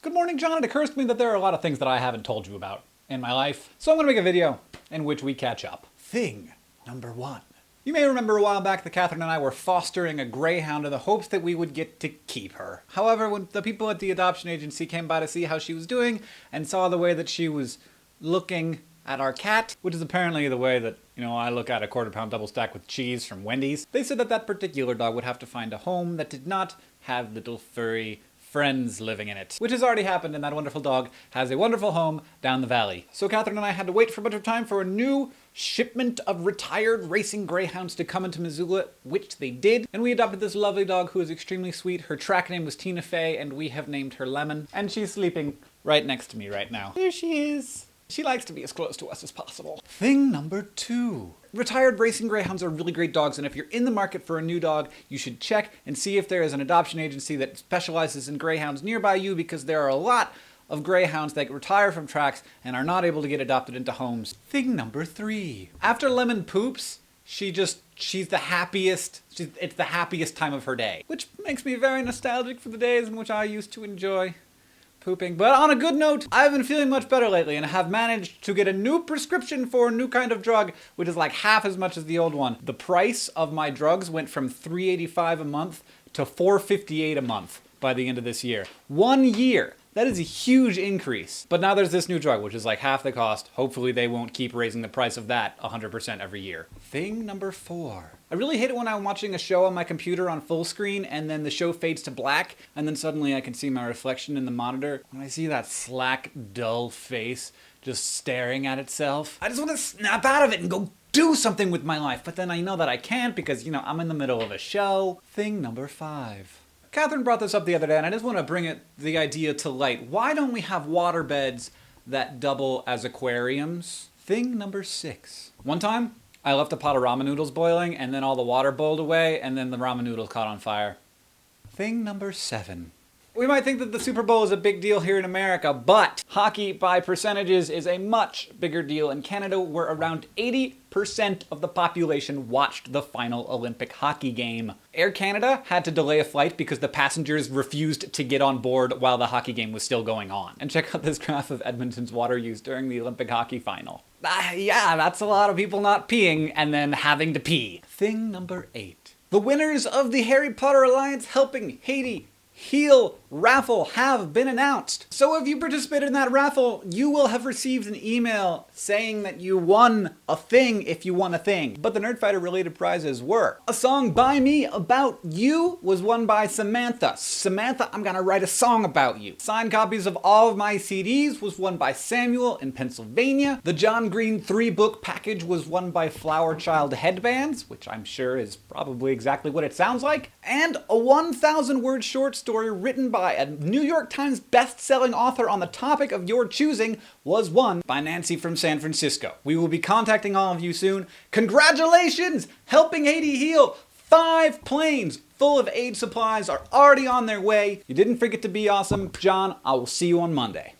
Good morning, John. It occurs to me that there are a lot of things that I haven't told you about in my life, so I'm gonna make a video in which we catch up. Thing number 1. You may remember a while back that Catherine and I were fostering a Greyhound in the hopes that we would get to keep her. However, when the people at the adoption agency came by to see how she was doing and saw the way that she was looking at our cat, which is apparently the way that, I look at a quarter-pound double stack with cheese from Wendy's, they said that that particular dog would have to find a home that did not have little furry friends living in it. Which has already happened, and that wonderful dog has a wonderful home down the valley. So Catherine and I had to wait for a bunch of time for a new shipment of retired racing greyhounds to come into Missoula, which they did. And we adopted this lovely dog who is extremely sweet. Her track name was Tina Fey, and we have named her Lemon. And she's sleeping right next to me right now. There she is. She likes to be as close to us as possible. Thing number 2. Retired racing greyhounds are really great dogs, and if you're in the market for a new dog, you should check and see if there is an adoption agency that specializes in greyhounds nearby you, because there are a lot of greyhounds that retire from tracks and are not able to get adopted into homes. Thing number 3. After Lemon poops, she's the happiest, it's the happiest time of her day. Which makes me very nostalgic for the days in which I used to enjoy pooping. But on a good note, I've been feeling much better lately and have managed to get a new prescription for a new kind of drug, which is like half as much as the old one. The price of my drugs went from $3.85 a month to $4.58 a month by the end of this year. 1 year. That is a huge increase. But now there's this new drug, which is like half the cost. Hopefully they won't keep raising the price of that 100% every year. Thing number 4. I really hate it when I'm watching a show on my computer on full screen and then the show fades to black and then suddenly I can see my reflection in the monitor. When I see that slack, dull face just staring at itself, I just want to snap out of it and go do something with my life. But then I know that I can't because, I'm in the middle of a show. Thing number 5. Catherine brought this up the other day, and I just want to bring the idea to light. Why don't we have water beds that double as aquariums? Thing number 6. One time, I left a pot of ramen noodles boiling, and then all the water boiled away, and then the ramen noodles caught on fire. Thing number 7. We might think that the Super Bowl is a big deal here in America, but hockey by percentages is a much bigger deal in Canada, where around 80% of the population watched the final Olympic hockey game. Air Canada had to delay a flight because the passengers refused to get on board while the hockey game was still going on. And check out this graph of Edmonton's water use during the Olympic hockey final. Yeah, that's a lot of people not peeing and then having to pee. Thing number 8. The winners of the Harry Potter Alliance Helping Haiti Heal Raffle have been announced. So if you participated in that raffle, you will have received an email saying that you won a thing if you won a thing. But the Nerdfighter related prizes were: a song by me about you was won by Samantha. Samantha, I'm gonna write a song about you. Signed copies of all of my CDs was won by Samuel in Pennsylvania. The John Green 3-book package was won by Flower Child Headbands, which I'm sure is probably exactly what it sounds like. And a 1,000-word short story written by a New York Times best-selling author on the topic of your choosing was won by Nancy from San Francisco. We will be contacting all of you soon. Congratulations! Helping Haiti Heal! 5 planes full of aid supplies are already on their way. You didn't forget to be awesome. John, I will see you on Monday.